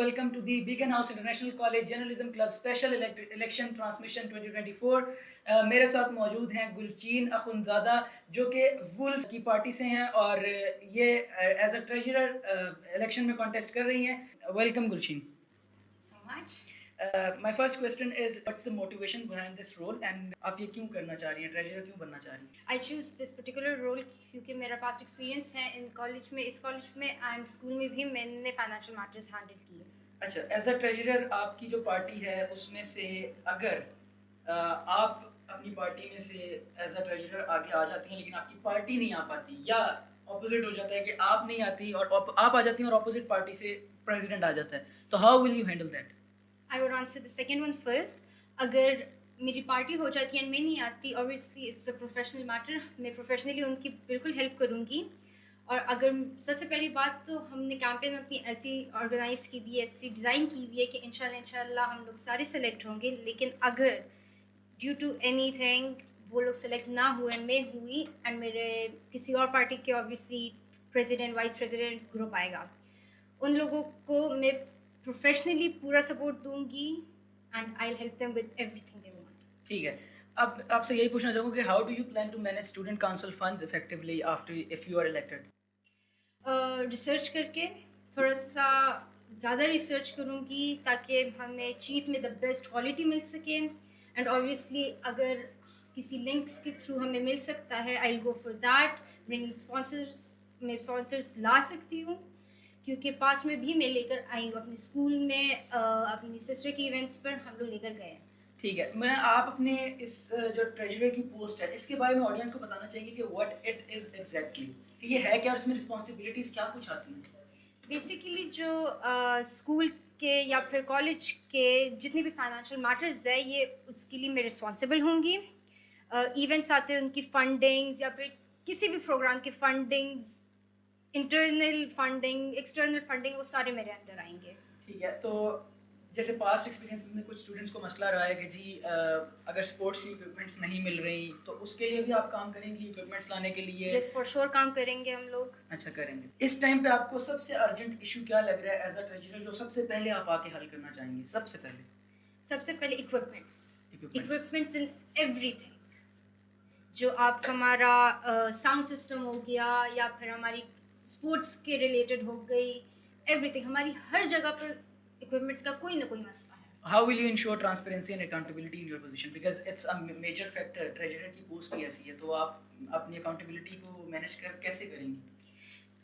welcome to the Beacon House International College Journalism Club Special Election Transmission 2024। मेरे साथ मौजूद हैं गुलचीन अखुनज़ादा जो कि वुल्फ की पार्टी से हैं और ये एज अ ट्रेजरर इलेक्शन में कॉन्टेस्ट कर रही हैं। Welcome गुलचीन। So much. My first question is what's the motivation behind this role and आप ये क्यों करना चाह रही हैं, ट्रेजरर क्यों बनना चाह रही हैं? I choose this particular role क्योंकि मेरा past experience है इन कॉलेज में, इस कॉलेज में एंड स्कूल में भी मैंने फाइनेंशियल मैटर्स हैंडल किए। अच्छा, एज अ ट्रेजरर आपकी जो पार्टी है उसमें से अगर आप अपनी पार्टी में से एज अ ट्रेजरर आगे आ जाती हैं लेकिन आपकी पार्टी नहीं आ पाती या ऑपोजिट हो जाता है कि आप नहीं आती और आप आ जाती हैं और ऑपोजिट पार्टी से प्रेसिडेंट आ जाता है, तो how will you handle that? I would answer the second one first. अगर मेरी पार्टी हो जाती है एंड मैं नहीं आती, obviously it's a professional matter, मैं प्रोफेशनली उनकी बिल्कुल हेल्प करूँगी। और अगर सबसे पहली बात तो हमने कैंपेन अपनी ऐसी ऑर्गेनाइज़ की हुई है, ऐसी डिज़ाइन की हुई है कि इंशाल्लाह हम लोग सारे सेलेक्ट होंगे। लेकिन अगर ड्यू टू एनीथिंग वो लोग सेलेक्ट ना हुए, मैं हुई एंड मेरे किसी और पार्टी के obviously president vice president group आएगा, उन लोगों को मैं प्रोफेशनली पूरा सपोर्ट दूंगी and I will help them with everything they want. ठीक है, अब आपसे यही पूछना चाहूँगा कि how do you plan to manage student council funds effectively after if you are elected? Research करके थोड़ा सा ज़्यादा रिसर्च करूँगी ताकि हमें चीफ में द बेस्ट क्वालिटी मिल सके एंड ऑब्वियसली अगर किसी लिंक्स के थ्रू हमें मिल सकता है I will go for that. Bringing sponsors, मैं स्पॉन्सर्स ला सकती हूँ क्योंकि पास में भी मैं लेकर आई हूँ अपने स्कूल में, अपनी सिस्टर की इवेंट्स पर हम लोग लेकर गए हैं। ठीक है, मैं आप अपने इस जो ट्रेजरर की पोस्ट है इसके बारे में ऑडियंस को बताना चाहिए कि व्हाट इट इज़ एग्जैक्टली, कि ये है क्या और इसमें रिस्पॉन्सिबिलिटीज़ क्या कुछ आती हैं? बेसिकली जो स्कूल के या फिर कॉलेज के जितने भी फाइनेंशियल मैटर्स है ये उसके लिए मैं रिस्पॉन्सिबल होंगी। इवेंट्स आते हैं उनकी फंडिंग्स या फिर किसी भी प्रोग्राम की fundings, internal funding, external funding, वो सारे मेरे अंडर आएंगे। ठीक है, तो जैसे पास्ट एक्सपीरियंस में कुछ स्टूडेंट्स को मसला रहा है कि जी अगर स्पोर्ट्स की इक्विपमेंट्स नहीं मिल रही तो उसके लिए भी आप काम करेंगी इक्विपमेंट्स लाने के लिए? यस फॉर श्योर काम करेंगे हम लोग। अच्छा, करेंगे। इस टाइम पे आपको सबसे अर्जेंट इशू क्या लग रहा है एज अ ट्रेजरर जो सबसे पहले आप आके हल करना चाहेंगी? सबसे पहले इक्विपमेंट्स इन एवरीथिंग। जो आप हमारा साउंड सिस्टम हो गया या फिर हमारी स्पोर्ट्स के रिलेटेड हो गई, एवरीथिंग, हमारी हर जगह पर इक्विपमेंट का कोई ना कोई मसला है। How will you ensure transparency and accountability in your position? Because it's a major factor. Treasurer की पोस्ट ही ऐसी है, तो आप अपनी अकाउंटेबिलिटी को मैनेज कर कैसे करेंगी?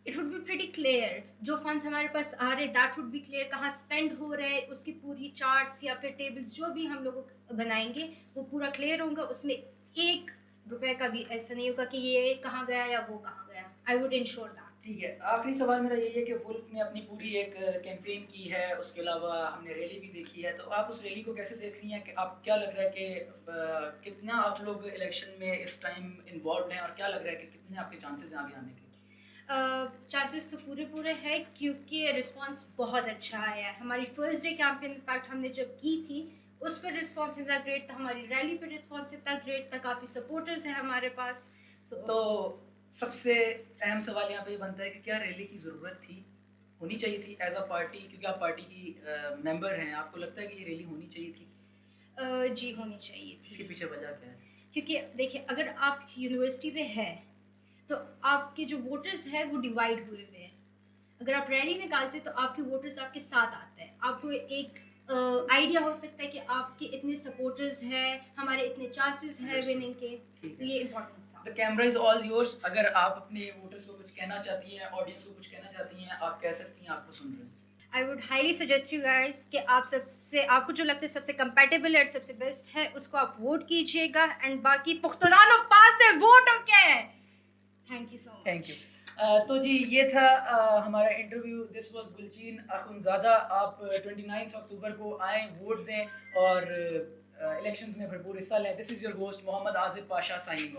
It would be pretty clear, जो फंड्स हमारे पास आ रहे दैट वुड बी क्लियर, कहाँ स्पेंड हो रहे हैं उसकी पूरी चार्ट्स या फिर टेबल्स जो भी हम लोग बनाएंगे वो पूरा क्लियर होगा। उसमें एक रुपए का भी ऐसा नहीं होगा कि ये कहाँ गया या वो कहाँ गया। I would ensure that. ठीक है, आखिरी सवाल मेरा यही है कि वुल्फ ने अपनी पूरी एक कैंपेन की है, उसके अलावा हमने रैली भी देखी है, तो आप उस रैली को कैसे देख रही हैं कि आप क्या लग रहा है कि कितना आप लोग इलेक्शन में इस टाइम इन्वॉल्व हैं और क्या लग रहा है कि कितने आपके चांसेस हैं आगे आने के? चांसेस तो पूरे हैं क्योंकि रिस्पांस बहुत अच्छा आया है। हमारी फर्स्ट डे कैंपेन इनफैक्ट हमने जब की थी उस पर रिस्पांस इतना ग्रेट था, हमारी रैली पर रिस्पांस इतना ग्रेट था, काफ़ी सपोर्टर्स हैं हमारे पास। तो सबसे अहम सवाल यहाँ पे ये बनता है कि क्या रैली की ज़रूरत थी, होनी चाहिए थी एज अ पार्टी, क्योंकि आप पार्टी की मेंबर हैं, आपको लगता है कि ये रैली होनी चाहिए थी? जी होनी चाहिए थी। इसके पीछे वजह क्या है? क्योंकि देखिए अगर आप यूनिवर्सिटी में है तो आपके जो वोटर्स हैं वो डिवाइड हुए हुए हैं। अगर आप रैली निकालते तो आपके वोटर्स आपके साथ आते हैं, आपको एक आइडिया हो सकता है कि आपके इतने सपोर्टर्स हैं, हमारे इतने चांसेस हैं विनिंग के, तो ये इम्पोर्टेंट था। The camera is all yours. अगर आप अपने वोटर्स को कुछ कहना चाहती हैं, ऑडियंस को कुछ कहना चाहती हैं, आप कह सकती हैं, आपको सुन रहे हैं। I would highly suggest you guys कि आप सबसे, आपको जो लगता है सबसे कंपेटेबल है, सबसे बेस्ट है, उसको आप वोट कीजिएगा एंड बाकी पुख्तदानो पास से vote okay. Thank you so much. Thank you. तो जी ये था हमारा interview. This was Gulchin Akhunzada. आप 29 अक्टूबर को आएँ, वोट दें और इलेक्शंस में भरपूर हिस्सा लें। This is your host Mohammad Asif Pasha signing of.